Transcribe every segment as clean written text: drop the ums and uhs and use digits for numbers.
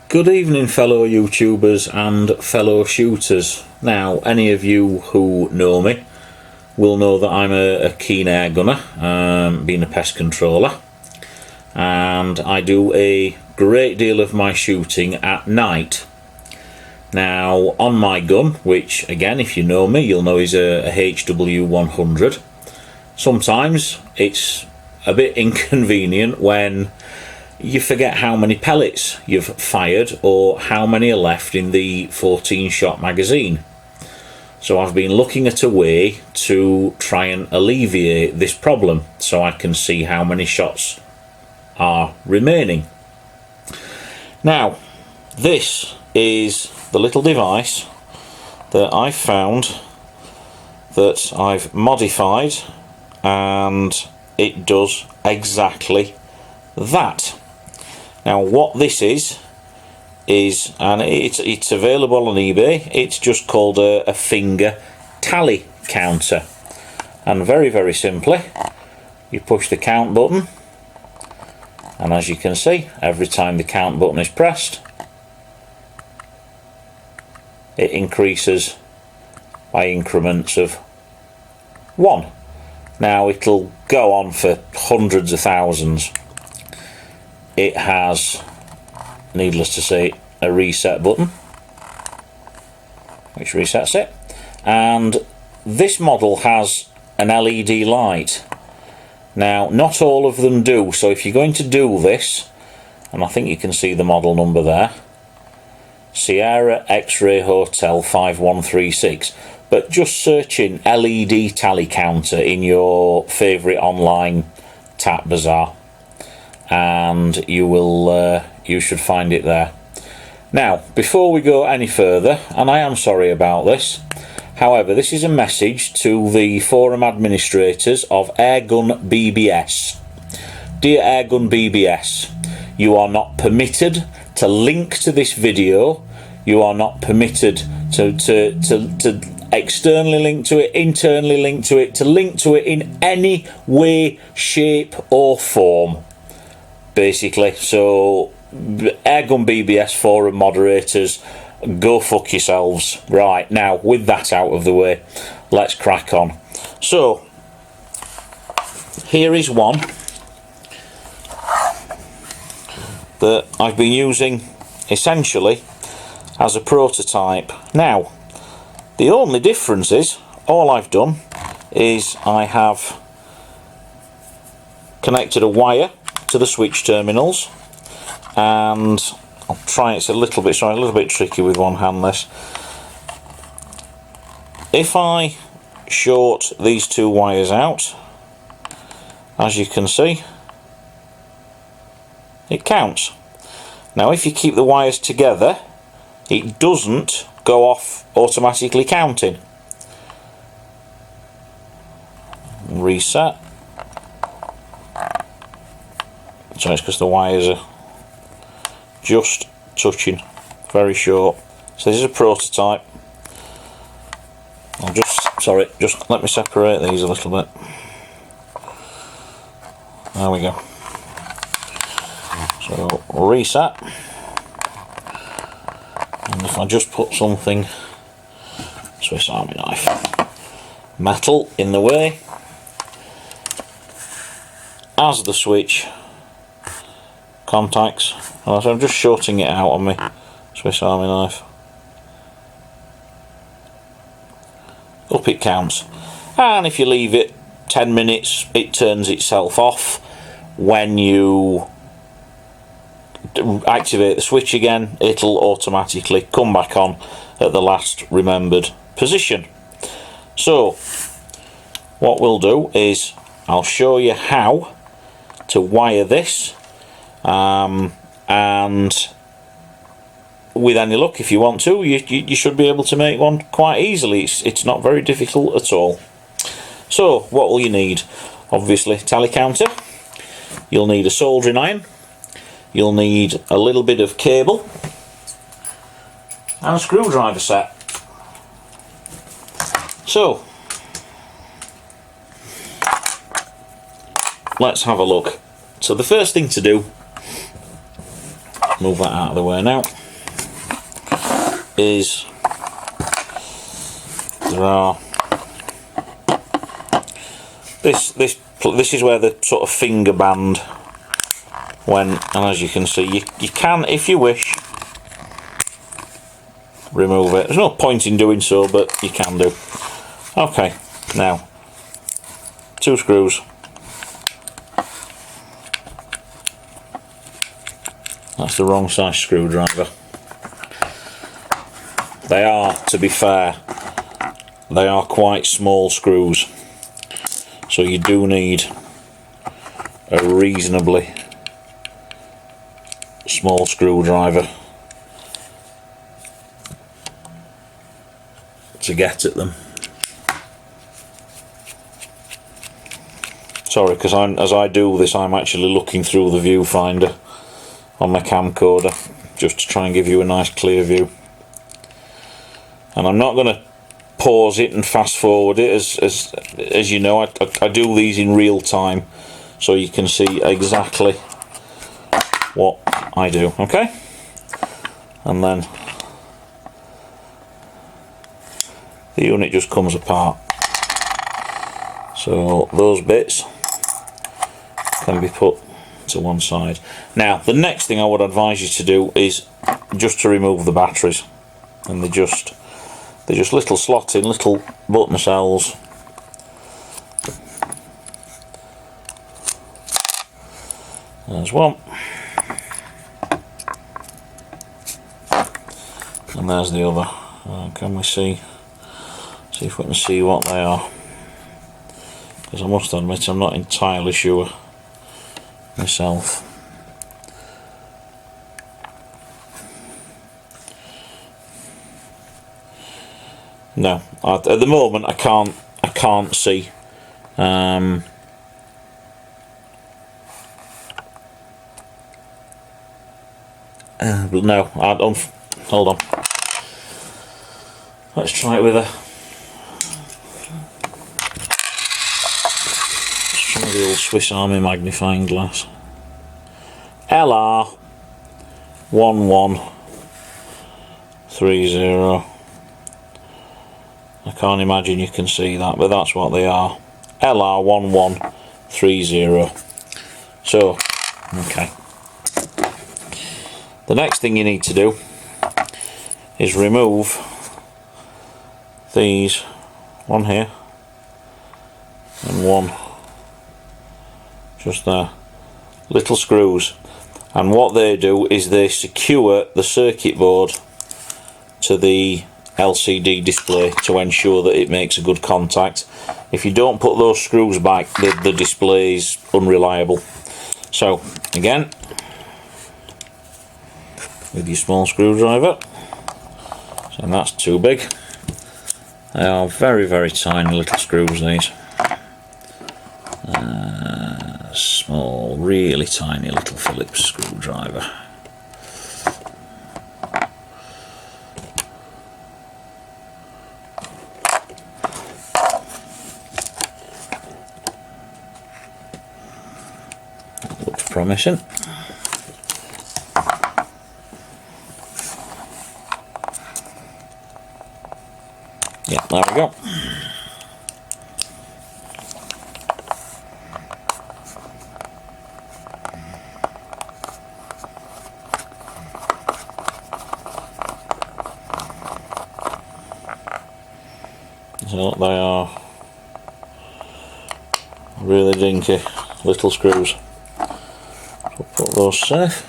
Good evening, fellow YouTubers and fellow shooters. Now, any of you who know me will know that I'm a keen air gunner, being a pest controller, and I do a great deal of my shooting at night. Now, on my gun, which again, if you know me, you'll know is a HW100, sometimes it's a bit inconvenient when you forget how many pellets you've fired or how many are left in the 14-shot magazine. So I've been looking at a way to try and alleviate this problem so I can see how many shots are remaining. Now, this is the little device that I found that I've modified, and it does exactly that. Now, what this is, and it's available on eBay, it's just called a finger tally counter. And very, very simply, you push the count button, and as you can see, every time the count button is pressed, it increases by increments of 1. Now, it'll go on for hundreds of thousands. It has, needless to say, a reset button which resets it, and this model has an LED light. Now, not all of them do, so if you're going to do this, and I think you can see the model number there, Sierra X-Ray Hotel 5136, but just search in LED tally counter in your favourite online tap bazaar, and you should find it there. Now, before we go any further, and I am sorry about this, however, this is a message to the forum administrators of Airgun BBS. Dear Airgun BBS, you are not permitted to link to this video. You are not permitted to externally link to it, internally link to it, to link to it in any way, shape or form, basically. So Airgun BBS forum moderators, go fuck yourselves. Right, now with that out of the way, let's crack on. So here is one that I've been using essentially as a prototype. Now, the only difference is, all I've done is I have connected a wire to the switch terminals, and I'll try, it's a little bit tricky with one hand this. If I short these two wires out, as you can see, it counts. Now, if you keep the wires together, it doesn't go off automatically counting. Reset. So it's because the wires are just touching, very short. So this is a prototype. I'll just let me separate these a little bit. There we go. So reset, and if I just put something, Swiss Army knife, metal in the way, as the switch contacts, so I'm just shorting it out on my Swiss Army knife, up it counts, and if you leave it 10 minutes it turns itself off. When you activate the switch again, it'll automatically come back on at the last remembered position. So what we'll do is I'll show you how to wire this, and with any luck, if you want to, you should be able to make one quite easily. It's not very difficult at all. So what will you need? Obviously, tally counter. You'll need a soldering iron. You'll need a little bit of cable and a screwdriver set. So let's have a look. So the first thing to do, move that out of the way now. is there are this is where the sort of finger band went, and as you can see, you can, if you wish, remove it. There's no point in doing so, but you can do. Okay, now 2 screws. That's the wrong size screwdriver. They are, to be fair, they are quite small screws, so you do need a reasonably small screwdriver to get at them. Sorry, because as I do this, I'm actually looking through the viewfinder on my camcorder just to try and give you a nice clear view. And I'm not going to pause it and fast forward it, as you know, I do these in real time so you can see exactly what I do. Okay, and then the unit just comes apart, so those bits can be put to one side. Now the next thing I would advise you to do is just to remove the batteries, and they're just little slotted little button cells. There's one, and there's the other. Can we see if we can see what they are, because I must admit I'm not entirely sure myself. No, at the moment I can't see. No, I don't. Hold on. Let's try it with a. Let's try the old Swiss Army magnifying glass. LR1130. I can't imagine you can see that, but that's what they are. LR1130. So, okay. The next thing you need to do is remove these, one here and one just there, little screws, and what they do is they secure the circuit board to the LCD display to ensure that it makes a good contact. If you don't put those screws back, the display is unreliable. So again, with your small screwdriver, and that's too big. They are very, very tiny little screws, these. Small, really tiny little Phillips screwdriver. Looks promising. Yeah, there we go. So they are really dinky little screws. So put those safe.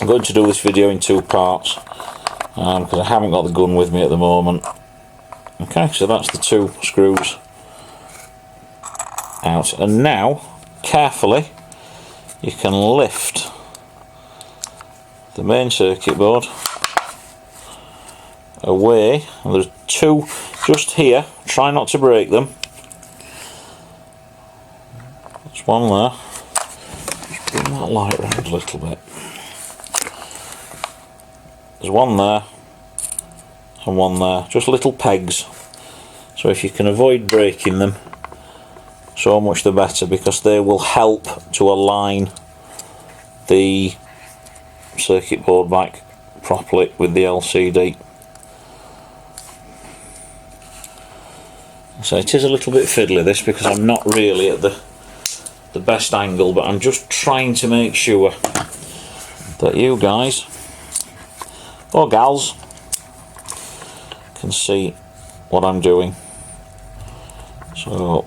I'm going to do this video in 2 parts because I haven't got the gun with me at the moment. Okay, so that's the 2 screws out, and now carefully you can lift the main circuit board away, and there's 2 just here. Try not to break them. There's one there. Just bring that light round a little bit. There's one there and one there, just little pegs, so if you can avoid breaking them, so much the better, because they will help to align the circuit board back properly with the LCD. So it is a little bit fiddly this, because I'm not really at the best angle, but I'm just trying to make sure that you guys or gals can see what I'm doing. So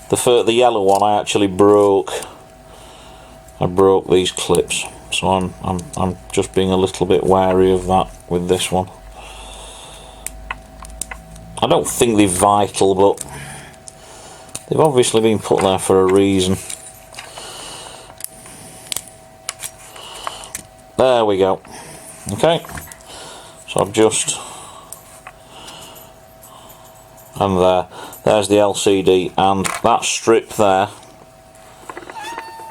the yellow one I actually broke. I broke these clips, so I'm just being a little bit wary of that with this one. I don't think they're vital, but they've obviously been put there for a reason. There we go. Okay, so I've just, and there's the LCD, and that strip there.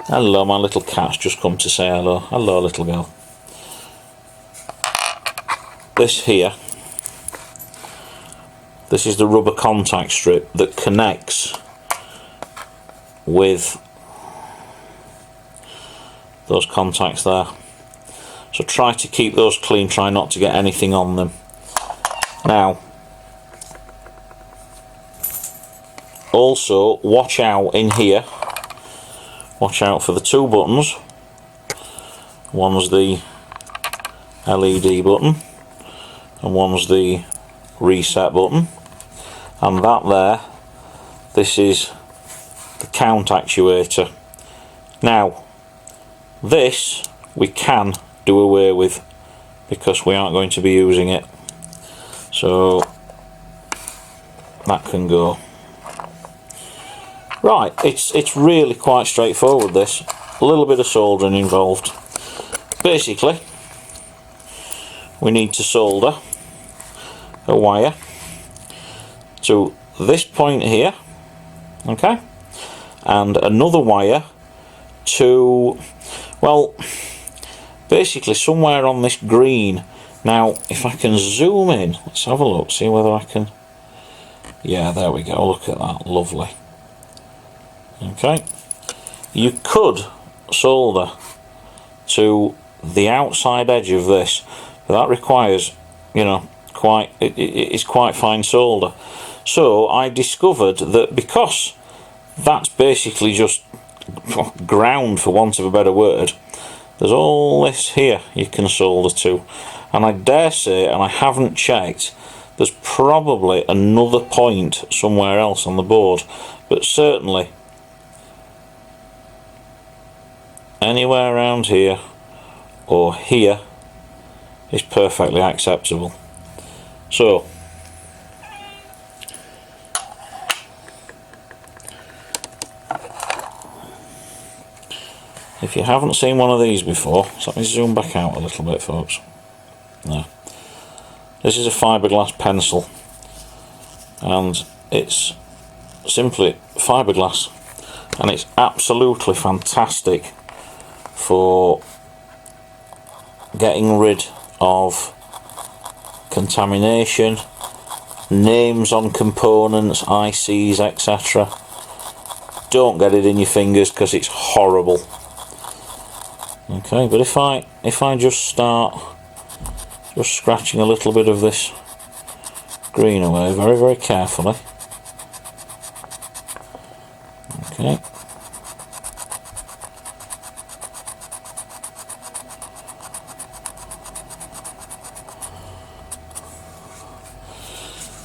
Hello, my little cat's just come to say hello. Hello, little girl. This here, this is the rubber contact strip that connects with those contacts there. So try to keep those clean, try not to get anything on them. Now, also watch out in here, watch out for the two buttons. One's the LED button and one's the reset button, and that there, this is the count actuator. Now this we can do away with because we aren't going to be using it, so that can go. Right, it's really quite straightforward this. A little bit of soldering involved. Basically we need to solder a wire to this point here, okay, and another wire to, well, basically somewhere on this green. Now if I can zoom in, let's have a look, see whether I can, yeah, there we go, look at that, lovely. Okay, you could solder to the outside edge of this, but that requires, you know, it's quite fine solder. So I discovered that because that's basically just ground, for want of a better word, there's all this here you can solder to, and I dare say, and I haven't checked, there's probably another point somewhere else on the board, but certainly anywhere around here or here is perfectly acceptable. So if you haven't seen one of these before, so let me zoom back out a little bit, folks. Now, this is a fiberglass pencil, and it's simply fiberglass, and it's absolutely fantastic for getting rid of contamination, names on components, ICs, etc. Don't get it in your fingers because it's horrible. Okay, but if I just start just scratching a little bit of this green away very, very carefully. Okay.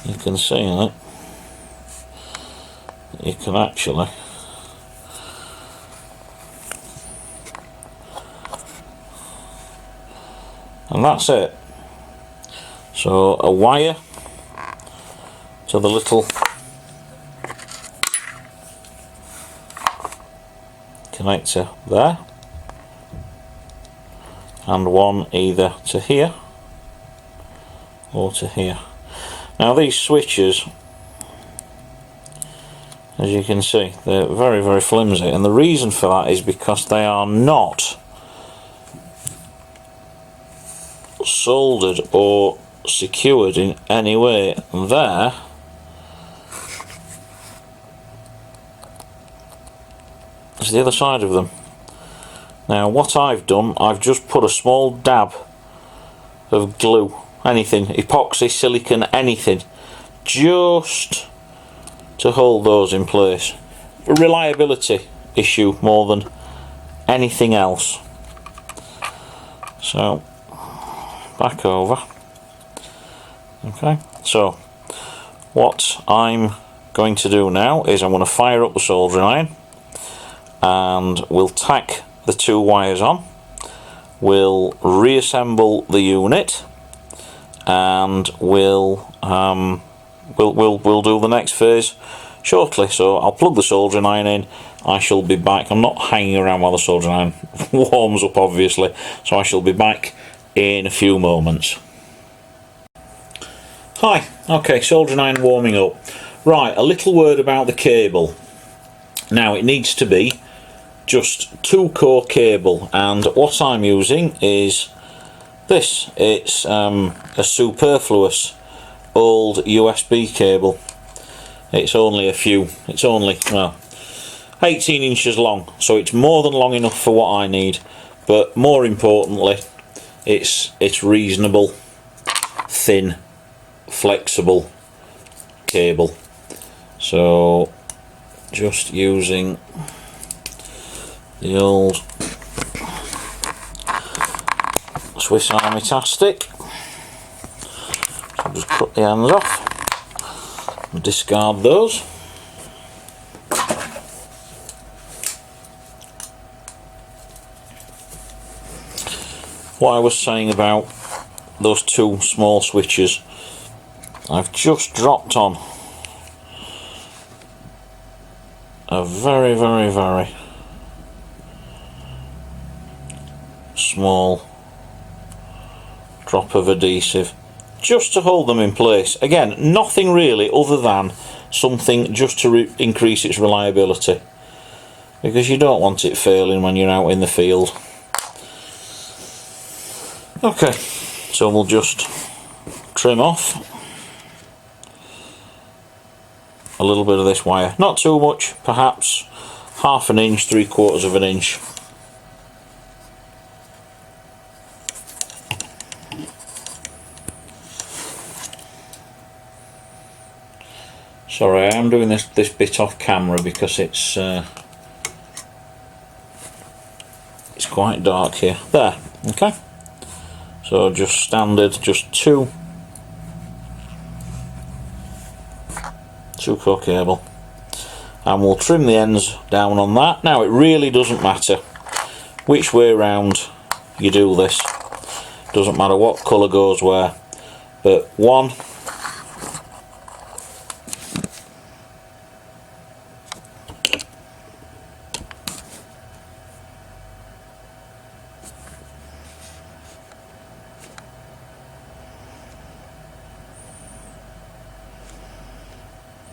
You can see that you can actually and that's it. So a wire to the little connector there, and one either to here or to here. Now these switches, as you can see, they're very, very flimsy, and the reason for that is because they are not soldered or secured in any way. There is the other side of them. Now what I've done, I've just put a small dab of glue, anything, epoxy, silicone, anything, just to hold those in place. A reliability issue more than anything else. So back over. Okay, so what I'm going to do now is I'm going to fire up the soldering iron, and we'll tack the two wires on. We'll reassemble the unit, and we'll do the next phase shortly. So I'll plug the soldering iron in. I shall be back. I'm not hanging around while the soldering iron warms up, obviously, so I shall be back in a few moments. Hi, okay, soldering iron warming up. Right, a little word about the cable. Now it needs to be just 2-core cable, and what I'm using is this. It's a superfluous old USB cable. It's only it's only, well, 18 inches long, so it's more than long enough for what I need, but more importantly it's reasonable, thin, flexible cable. So just using the old Swiss Army Tastic, so I'll just cut the ends off and discard those. What I was saying about those two small switches, I've just dropped on a very, very, very small drop of adhesive just to hold them in place. Again, nothing really other than something just to increase its reliability, because you don't want it failing when you're out in the field. Okay, so we'll just trim off a little bit of this wire, not too much, perhaps half an inch, 3/4 of an inch. Sorry, I am doing this bit off camera because it's quite dark here. There, okay. So just standard, just 2-core cable, and we'll trim the ends down on that. Now it really doesn't matter which way round you do this, doesn't matter what colour goes where, but one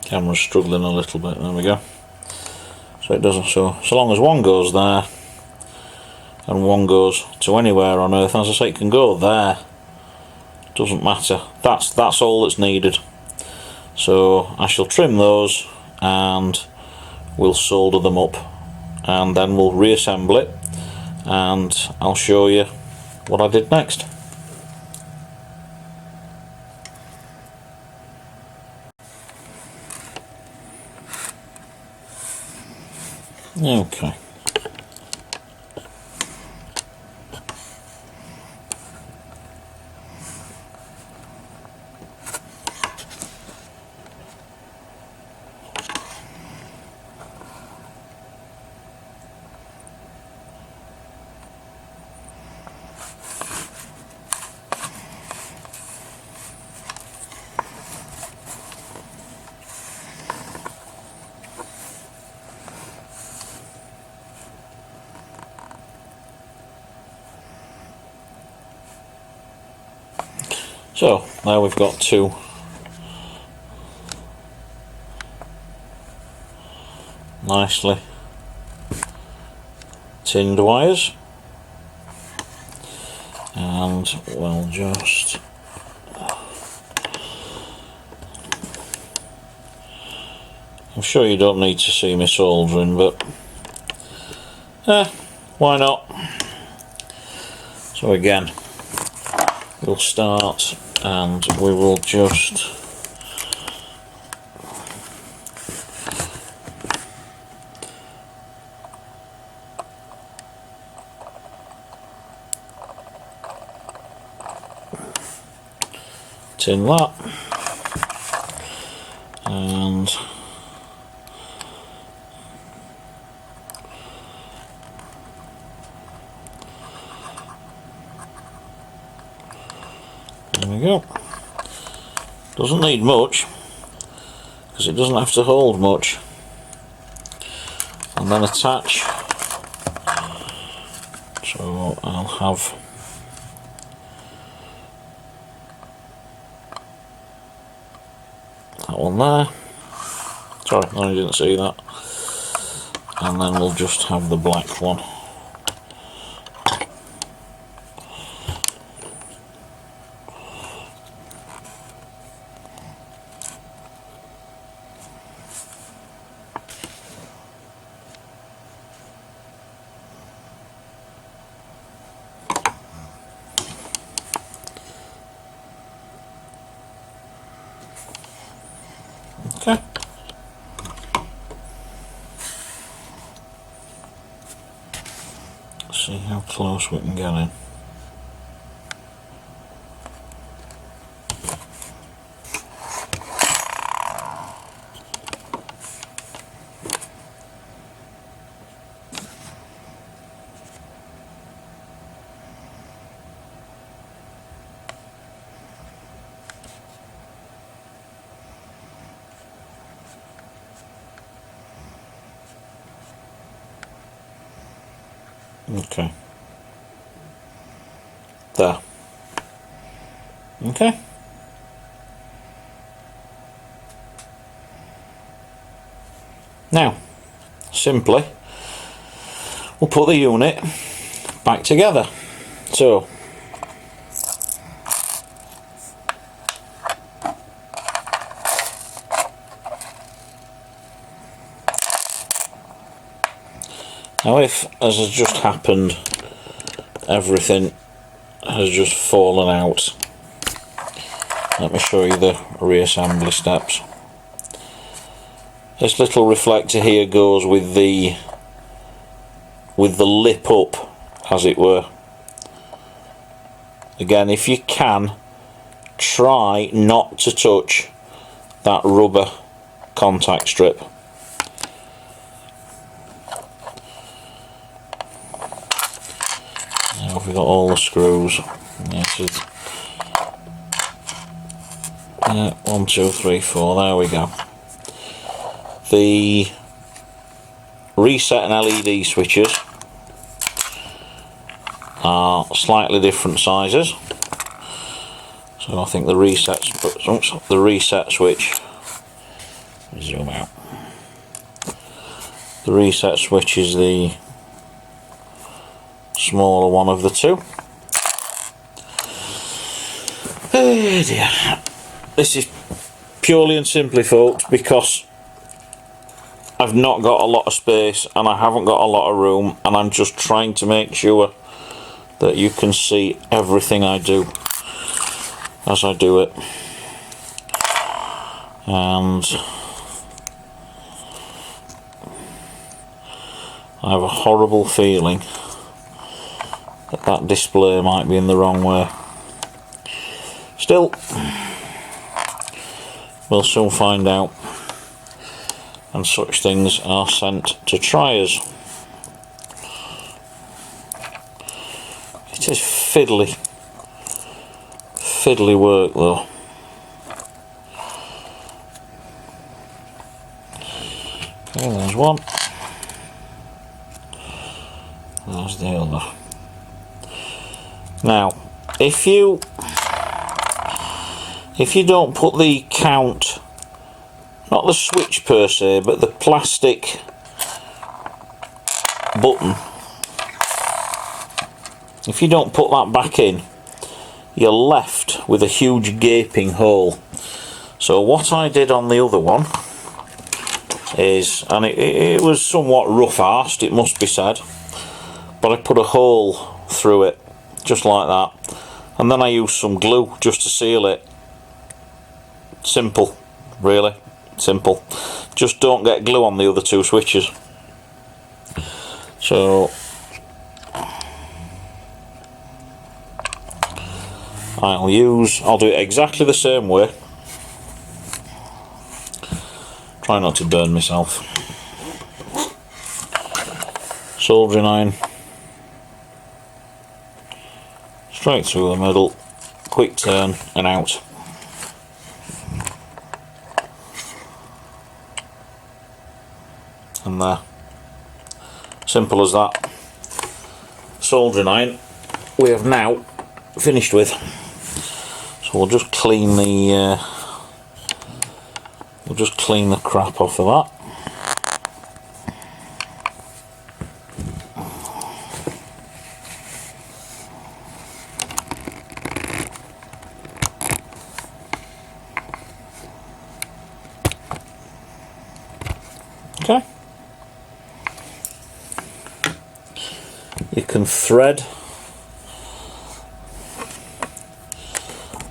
camera's struggling a little bit, there we go. So it doesn't, so long as one goes there and one goes to anywhere on earth, as I say, it can go there, doesn't matter, that's all that's needed. So I shall trim those and we'll solder them up, and then we'll reassemble it, and I'll show you what I did next. Okay. So now we've got two nicely tinned wires, and we'll just I'm sure you don't need to see me soldering, but why not? So again, we'll start and we will just tin that, and there we go. Doesn't need much because it doesn't have to hold much. And then attach. So I'll have that one there. Sorry, no, you didn't see that. And then we'll just have the black one. Okay. Let's see how close we can get in. Okay. There. Okay. Now, simply, we'll put the unit back together. So, now if, as has just happened, everything has just fallen out, let me show you the reassembly steps. This little reflector here goes with the lip up, as it were. Again, if you can, try not to touch that rubber contact strip. Now we've got all the screws. This is 1, 2, 3, 4. There we go. The reset and LED switches are slightly different sizes. So I think the reset switch, zoom out. The reset switch is the smaller one of the two. Oh dear. This is purely and simply, folks, because I've not got a lot of space and I haven't got a lot of room, and I'm just trying to make sure that you can see everything I do as I do it. And I have a horrible feeling that that display might be in the wrong way. Still, we'll soon find out, and such things are sent to triers. It is fiddly work though. Okay, there's one. There's the other. Now, if you don't put the count, not the switch per se, but the plastic button, if you don't put that back in, you're left with a huge gaping hole. So what I did on the other one is, and it was somewhat rough-arsed, it must be said, but I put a hole through it, just like that, and then I used some glue just to seal it. Simple, really, simple. Just don't get glue on the other two switches. So I'll do it exactly the same way. Try not to burn myself. Soldering iron, straight through the middle, quick turn and out. And there, simple as that. Soldering iron we have now finished with. So we'll just clean the crap off of that. Okay. You can thread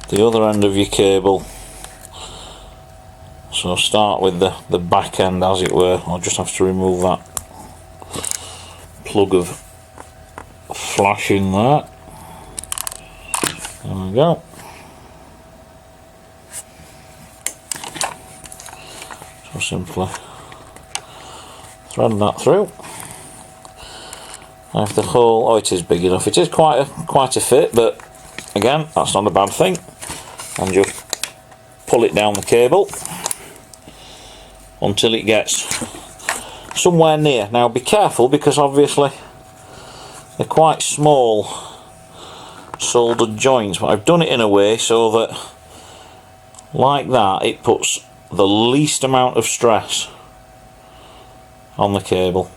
the other end of your cable. So start with the back end, as it were. I'll just have to remove that plug of flash in there. There we go. So simply thread that through. If the hole, it is big enough. It is quite a fit, but again, that's not a bad thing. And just pull it down the cable until it gets somewhere near. Now be careful, because obviously they're quite small soldered joints, but I've done it in a way so that, like that, it puts the least amount of stress on the cable.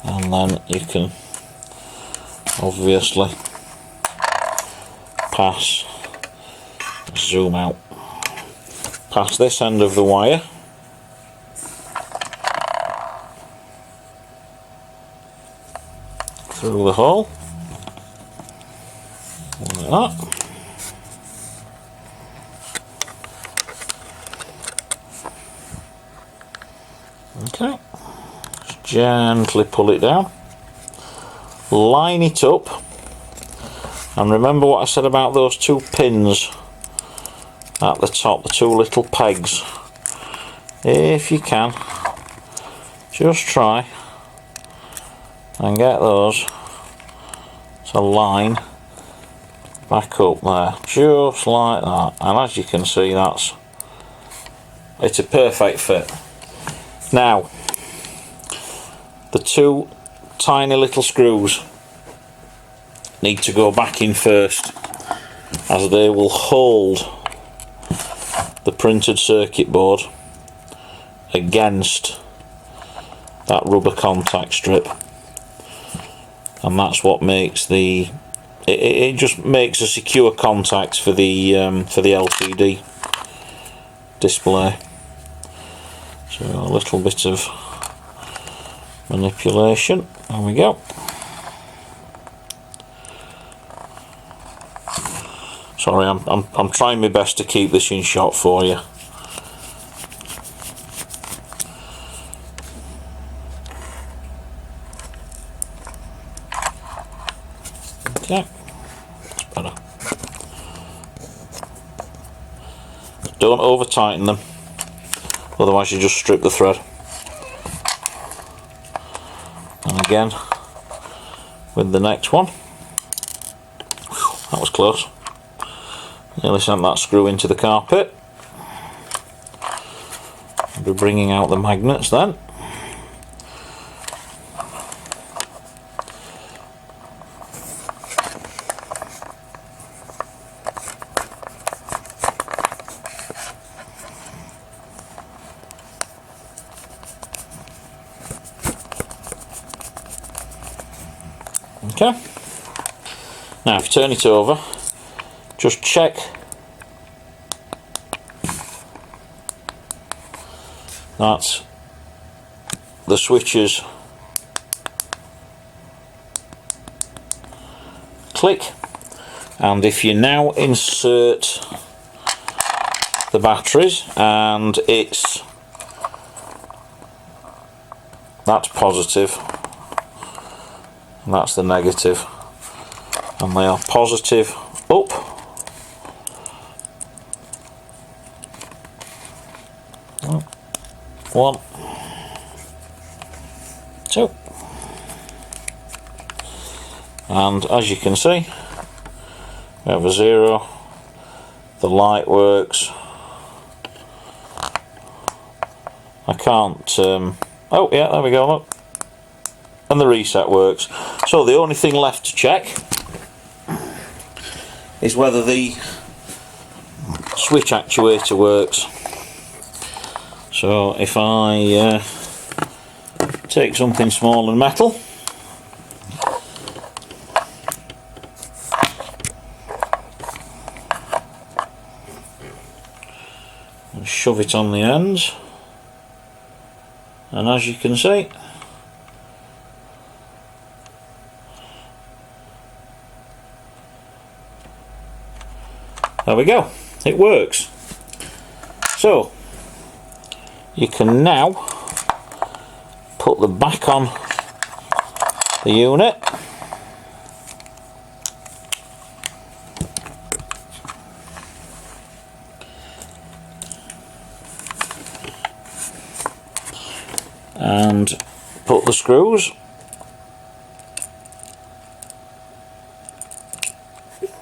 And then you can obviously zoom out past this end of the wire through the hole like that. Okay, just gently pull it down, line it up, and remember what I said about those two pins at the top, the two little pegs. If you can, just try and get those to line back up there, just like that. And as you can see, it's a perfect fit. Now, the two tiny little screws need to go back in first, as they will hold the printed circuit board against that rubber contact strip, and that's what makes it just makes a secure contact for the LCD display. So a little bit of manipulation, there we go. Sorry, I'm trying my best to keep this in shot for you. Okay, that's better. Don't over tighten them, otherwise you just strip the thread. And again with the next one. That was close. Nearly sent that screw into the carpet. I'll be bringing out the magnets then. Okay. Now if you turn it over, just check that the switches click, and if you now insert the batteries, and that's positive and that's the negative, and they are positive up, one, two, and as you can see we have a 0, the light works. I can't oh yeah, there we go, look, and the reset works. So the only thing left to check is whether the switch actuator works. So if I take something small and metal and shove it on the ends, and as you can see, there we go, it works. So you can now put the back on the unit, and put the screws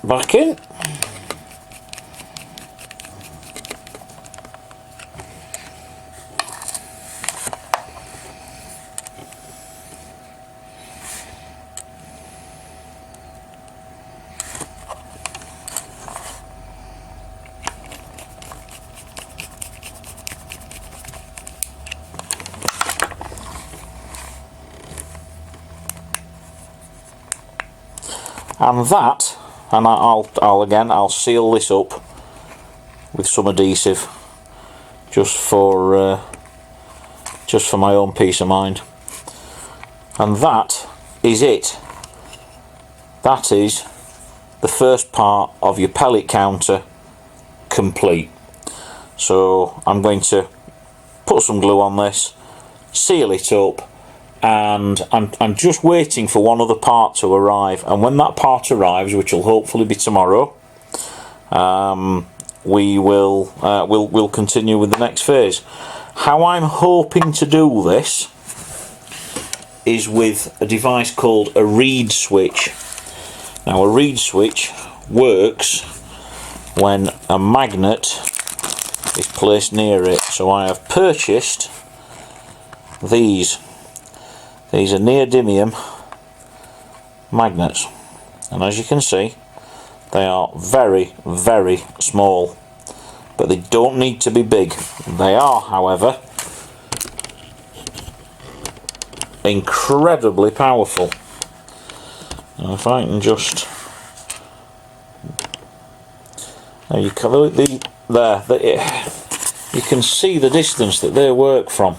back in. And that, and I'll seal this up with some adhesive just for my own peace of mind. And that is it. That is the first part of your pellet counter complete. So I'm going to put some glue on this, seal it up, and I'm just waiting for one other part to arrive, and when that part arrives, which will hopefully be tomorrow, we'll continue with the next phase. How I'm hoping to do this is with a device called a reed switch. Now a reed switch works when a magnet is placed near it. So I have purchased these are neodymium magnets, and as you can see they are very, very small, but they don't need to be big. They are, however, incredibly powerful. And if I can just, there you can see the distance that they work from.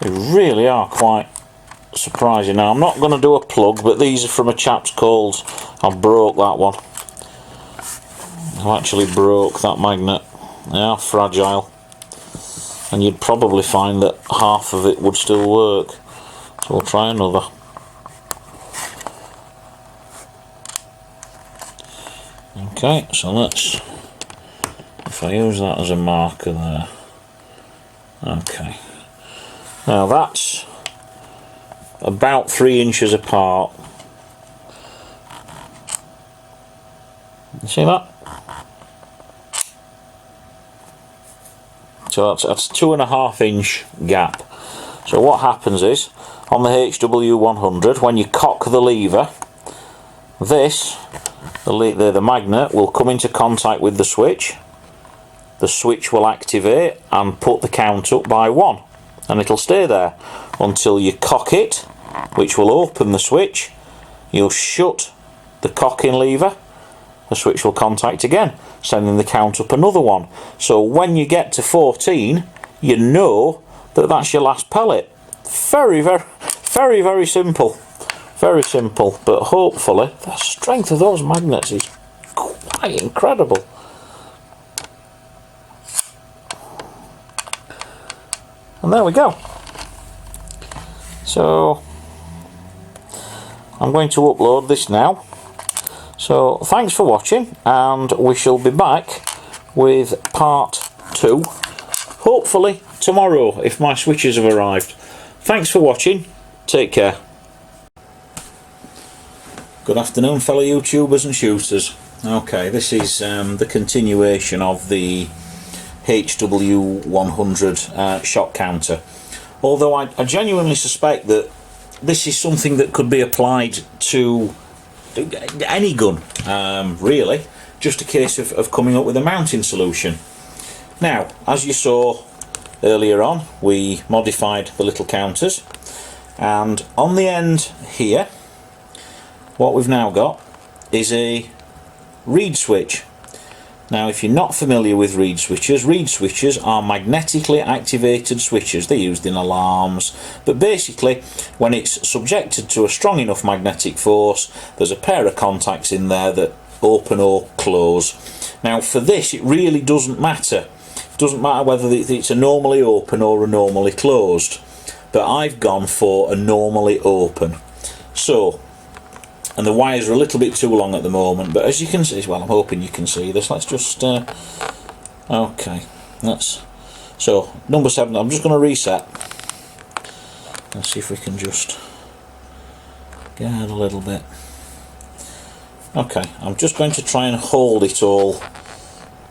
They really are quite surprising. Now I'm not going to do a plug, but these are from a chap's called, I broke that one. I actually broke that magnet. They are fragile, and you'd probably find that half of it would still work. So we'll try another. Okay, so let's, if I use that as a marker there. Okay. Now that's about 3 inches apart. You see that? So that's 2.5 inch gap. So what happens is, on the HW100, when you cock the lever, the magnet will come into contact with the switch will activate and put the count up by 1, and it'll stay there until you cock it, which will open the switch. You'll shut the cocking lever, the switch will contact again, sending the count up another one. So when you get to 14, you know that that's your last pellet. Very, very, very, very simple. Very simple, but hopefully the strength of those magnets is quite incredible. And there we go. So I'm going to upload this now. So thanks for watching, and we shall be back with part 2 hopefully tomorrow if my switches have arrived. Thanks for watching, take care. Good afternoon fellow YouTubers and shooters. Okay, this is the continuation of the HW100 shot counter. Although I genuinely suspect that this is something that could be applied to any gun, really. Just a case of coming up with a mounting solution. Now, as you saw earlier on, we modified the little counters, and on the end here, what we've now got is a reed switch. Now, if you're not familiar with reed switches are magnetically activated switches. They're used in alarms, but basically when it's subjected to a strong enough magnetic force, there's a pair of contacts in there that open or close. Now for this it really doesn't matter. It doesn't matter whether it's a normally open or a normally closed, but I've gone for a normally open. So, and the wires are a little bit too long at the moment, but as you can see, well, I'm hoping you can see this. Let's just okay, so number 7. I'm just going to reset. Let's see if we can just get out a little bit. Okay, I'm just going to try and hold it all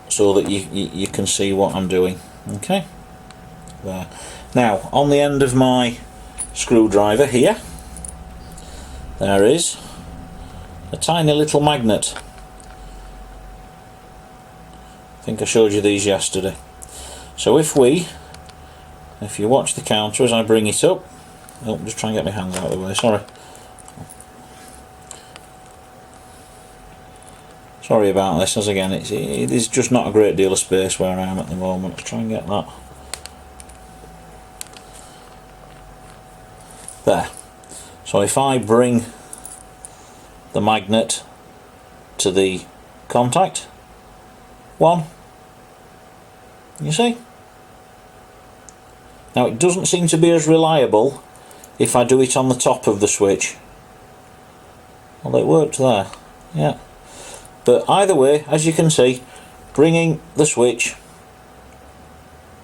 so that you can see what I'm doing. Okay, there. Now on the end of my screwdriver here, there is a tiny little magnet. I think I showed you these yesterday. So if you watch the counter as I bring it up, oh, just try and get my hands out of the way, sorry about this, as again it is just not a great deal of space where I am at the moment. Let's try and get that there. So if I bring the magnet to the contact one, you see? Now it doesn't seem to be as reliable if I do it on the top of the switch. Well, it worked there, yeah. But either way, as you can see, bringing the switch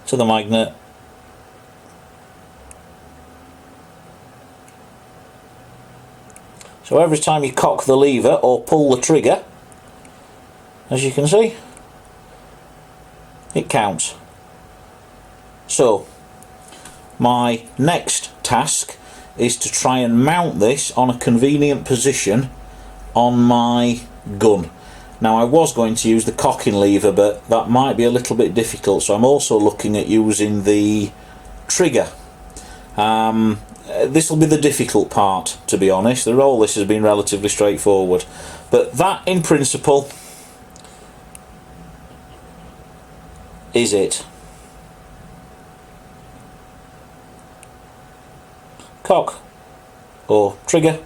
to the magnet, so every time you cock the lever or pull the trigger, as you can see, it counts. So my next task is to try and mount this on a convenient position on my gun. Now I was going to use the cocking lever, but that might be a little bit difficult, so I'm also looking at using the trigger. This will be the difficult part, to be honest. The role this has been relatively straightforward, but that in principle is it. Cock or trigger.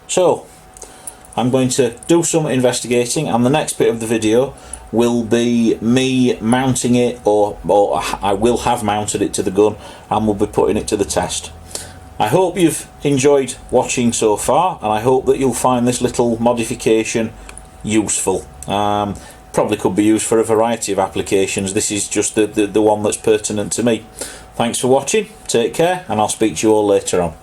So I'm going to do some investigating, and the next bit of the video will be me mounting it, or I will have mounted it to the gun and we'll be putting it to the test. I hope you've enjoyed watching so far, and I hope that you'll find this little modification useful. Probably could be used for a variety of applications. This is just the one that's pertinent to me. Thanks for watching, take care, and I'll speak to you all later on.